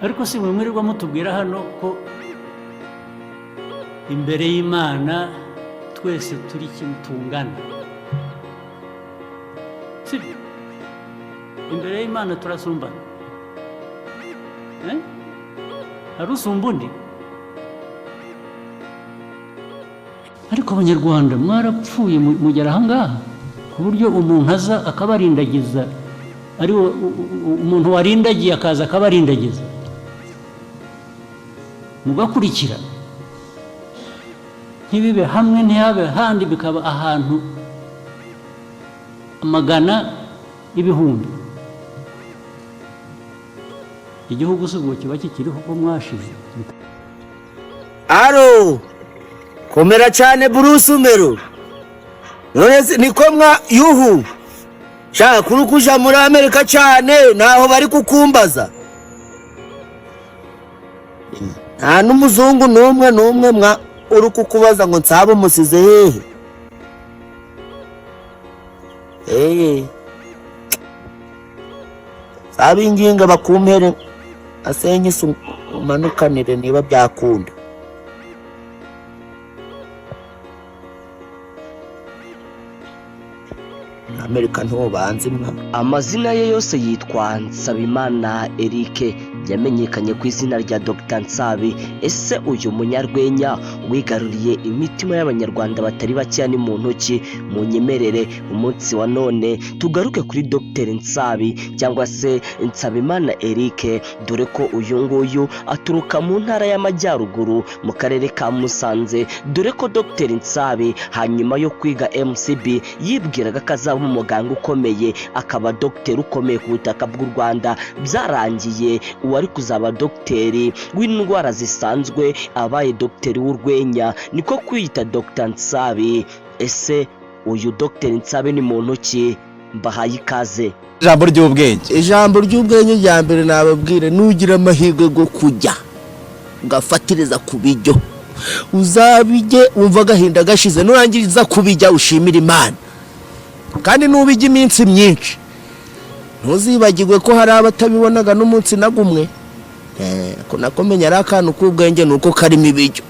ariko si mwe mwirirwa mutubwira hano ko imbere y'Imana twese turi kimwe tungana, sibyo? Imbere y'Imana turasumbana, hari usumba undi? Ariko abanyarwanda mwarapfuye mugera ahangaha ku buryo umuntu aza akabarindagiza, ari umuntu warindagiye akaza akabarindagiza mugakurikira, ntibibe hamwe ntihabe handi, bikaba ahantu amagana ibihumbi. Igihugu se ubwo kiba kikiriho ko mwashize. Aro komera cyane Bruce Umero, none niko mwa yuhu shaka kurukuja muri Amerika cyane naho bari kukumbaza, nta n'umuzungu n'umwe mwa uri kukubaza ngo nsaba musize hehe. Saba inginga bakumpere asenye umanukanire niba byakunda. Amerika ntubanze mwa. Amazina ye yose yitwa Nsabimana Eric, yamenyekanye ku izina rya Dr Nsabi. Ese uyu munyarwenya wigaruriye imitima y'abanyarwanda batari bakeya ni mu ntoki? Munyemerere umunsi wa none tugaruke kuri Dr Nsabi cyangwa se Nsabimana Eric, dore ko uyu nguyu aturuka mu ntara y'Amajyaruguru mu karere ka Musanze, dore ko Dr Nsabi hanyuma yo kwiga MCB yibwiraga kazaba umuganga ukomeye, akaba dogiteri ukomeye ku butaka bw'u Rwanda. Byarangiye uwari kuzaba dogiteri w'indwara zisanzwe abaye dogiteri w'urwenya, niko kwiyita Dr Nsabi. Ese uyu Dr Nsabi ni muntu ki? Mbahaye ikaze. Ijambo ry'ubwenge rya mbere nababwire, nugira amahirwe go kujya ngafatiriza kubijyo uzabije umva gahinda gashize, nurangiza kubijya ushimira Imana, kandi nubijya iminsi myinshi ntuzibagirwe ko hari abatabibonaga n'umunsi nagumwe. Ko nakomenya ari akantu k'ubwenge nuko karimo ibijyo.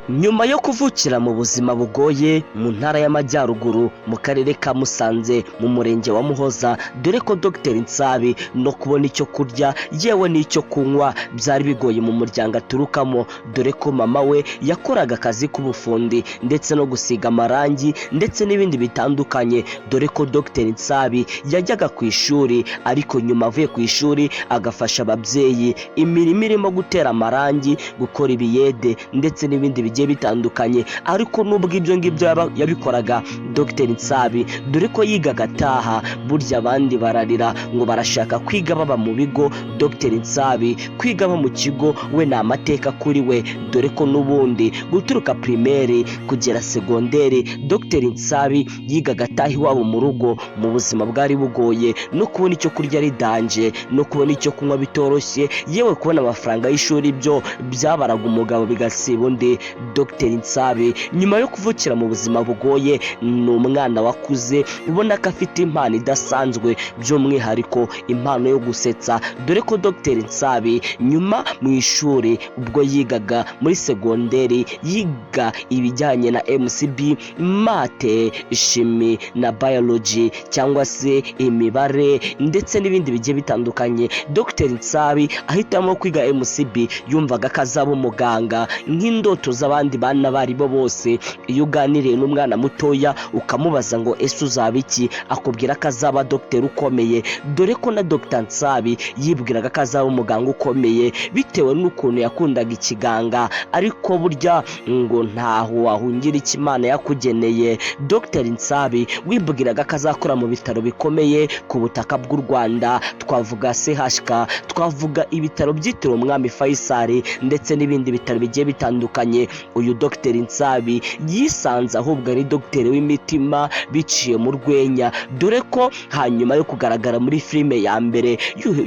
Nyuma yo kuvukira mu buzima bugoye mu ntara y'Amajyaruguru mu karere ka Musanze mu murenge wa Muhoza, dore ko Dr Nsabi no kubona icyo kurya yewe n'icyo kunywa byari bigoye mu muryango aturukamo, dore ko mama we yakoraga akazi k'ubufundi ndetse no gusiga amarangi ndetse n'ibindi bitandukanye, dore ko Dr Nsabi yajyaga ku ishuri, ariko nyuma avuye ku ishuri agafasha ababyeyi imirimo irimo gutera amarangi, gukora ibiyede ndetse n'ibindi bigiye bitandukanye. Ariko nubwo ibyo ngibyo yabikoraga Dr Nsabi, dore ko yigaga ataha, burya abandi bararira ngo barashaka kwiga baba mu bigo, Dr Nsabi kwiga aba mu kigo we ni amateka kuri we, dore ko n'ubundi guturuka primaire kugera segonderi Dr Nsabi yigaga ataha iwabo mu rugo mu buzima bwari bugoye, no kubona icyo kurya ari danje, no kubona icyo kunywa bitoroshye, yewe kubona amafaranga y'ishuri byo byabaraga umugabo bigasiba undi. Dr Nsabi nyuma yo kuvukira mu buzima bugoye ni umwana wakuze ubona ko afite impano idasanzwe, by'umwihariko impano yo gusetsa, dore ko Dr Nsabi nyuma mu ishuri ubwo yigaga muri segonderi yiga ibijyanye na MCB, mate, shimi na biology cyangwa se imibare ndetse n'ibindi bigiye bitandukanye. Dr Nsabi ahitamo kwiga MCB yumvaga kazaba umuganga nk'indoto z'abandi bana bari bo bose. Iyo uganiriye n'umwana mutoya ukamubaza ngo ese uzaba iki, akubwira ko azaba dogiteri ukomeye, dore ko na Dr Nsabi yibwiraga ko azaba umuganga ukomeye bitewe n'ukuntu yakundaga ikiganga, ariko burya ngo ntaho wahungira icyo Imana yakugeneye. Dr Nsabi wibwiraga ko azakora mu bitaro bikomeye ku butaka bw'u Rwanda, twavuga CHK, twavuga ibitaro byitiriwe Umwami Faisal ndetse n'ibindi bitaro bigiye bitandukanye. uyu Dr Nsabi yisanze ahubwo ari dogiteri w'imitima biciye mu rwenya, dore ko hanyuma yo kugaragara muri filime ya mbere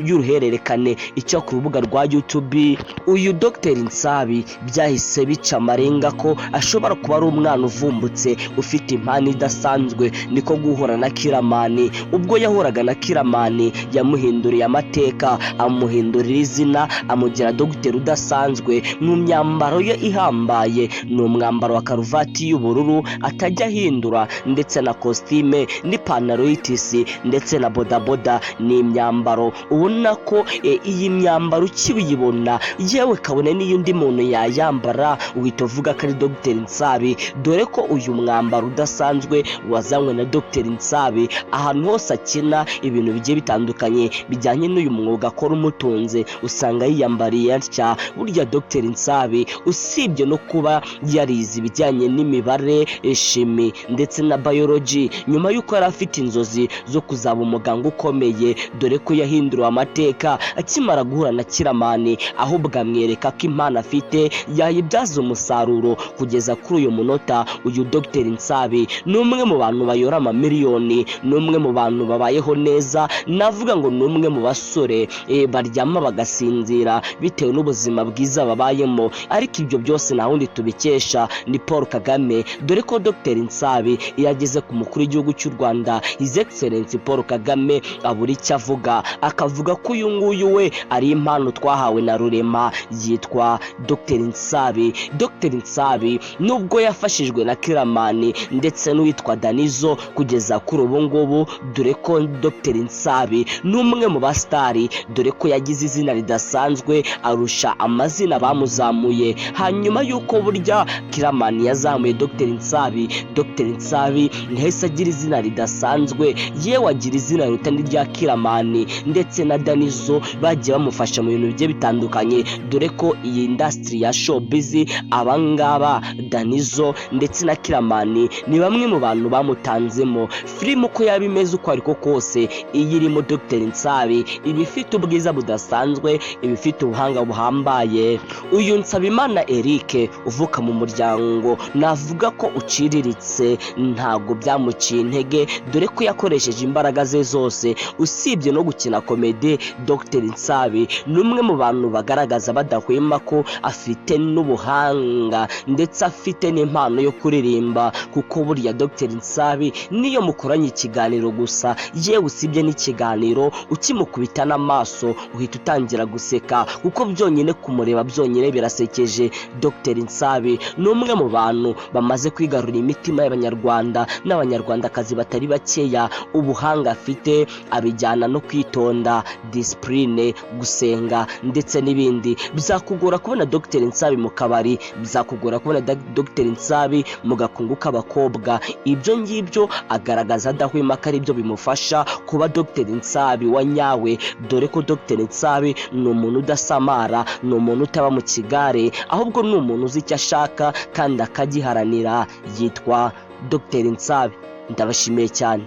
y'uruhererekane ica ku rubuga rwa YouTube, uyu Dr Nsabi byahise bica amarenga ko ashobora kuba ari umwana uvumbutse ufite impano idasanzwe. Niko guhura na Kiramani. Ubwo yahuraga na Kiramani yamuhinduriye amateka, amuhindurira izina, amugira dogiteri udasanzwe. Mu myambaro ye ihambaye ni umwambaro wa karuvati y'ubururu atajya ahindura, ndetse na kositime n'ipantaro y'itisi ndetse na bodaboda. Ni imyambaro ubona ko iyi myambaro ukibiyibona yewe kabone n'iyundi muntu yayambara uhita uvuga ko ari Dr Nsabi, dore ko uyu mwambaro udasanzwe wazanywe na Dr Nsabi. Ahantu hose akina ibintu bigiye bitandukanye bijyanye n'uyu mwuga akora umutunze usanga yiyambariye atya. Burya Dr Nsabi usibye no kuba yarize ibijyanye n'imibare, shimi ndetse na biology, nyuma y'uko yari afite inzozi zo kuzaba umuganga ukomeye, dore ko yahinduriwe amateka akimara guhura na Kiramani, ahubwo amwereka ko impano afite yayibyaza umusaruro. Kugeza kuri uyu munota uyu Dr Nsabi ni umwe mu bantu bayora amamiliyoni, ni umwe mu bantu babayeho neza. Navuga ngo ni umwe mu basore baryama bagasinzira bitewe n'ubuzima bwiza babayemo, ariko ibyo byose nta wundi tubikesha ni Paul Kagame, dore ko Dr Nsabi yageze ku mukuru w'igihugu cy'u Rwanda His Excellency Paul Kagame abura icyo avuga, akavuga ko uyu nguyu we ari impano twahawe na Rurema yitwa Dr Nsabi. Dr Nsabi nubwo yafashijwe na Kiramani ndetse n'uwitwa Danizo kugeza kuri ubu ngubu, dore ko Dr Nsabi ni umwe mu basitari, dore ko yagize izina ridasanzwe arusha amazina bamuzamuye. Hanyuma y'uko burya Kiramani yazamuye Dr Nsabi, Dr Nsabi ntihise agira izina ridasanzwe, yewe agira izina riruta n'irya Kiramani ndetse na Danizo bagiye bamufasha mu bintu bigiye bitandukanye, dore ko iyi industry ya showbiz abangaba Danizo ndetse na Kiramani ni bamwe mu bantu bamutanzemo. Filime uko yaba imeze uko ariko kose iyi irimo Dr Nsabi iba ifite ubwiza budasanzwe, iba ifite ubuhanga buhambaye. Uyu Nsabimana Eric uvuka mu muryango navuga ko uciriritse ntago byamuciye intege, dore ko yakoresheje imbaraga ze zose. Usibye no gukina komedi, Dr Nsabi ni umwe mu bantu bagaragaza badahwema ko afite n'ubuhanga ndetse afite n'impano yo kuririmba, kuko burya Dr Nsabi niyo mukoranye ikiganiro gusa, yewe usibye n'ikiganiro ukimukubita n'amaso uhita utangira guseka, kuko byonyine kumureba byonyine birasekeje. Dr Nsabi ni umwe mu bantu bamaze kwigarurira imitima y'abanyarwanda n'abanyarwandakazi batari bakeya. Ubuhanga afite abijyana no kwitonda, discipline, gusenga ndetse n'ibindi. Bizakugora kubona Dr Nsabi mu kabari, bizakugora kubona Dr Nsabi mu gakungu k'abakobwa. Ibyo ngibyo agaragaza adahwema ko ari byo bimufasha kuba Dr Nsabi wa nyawe, dore ko Dr Nsabi ni umuntu udasamara, ni umuntu utaba mu kigare, ahubwo ni umuntu uzi icyo ashaka kandi akagiharanira. Yitwa Dr Nsabi. Ndabashimiye cyane.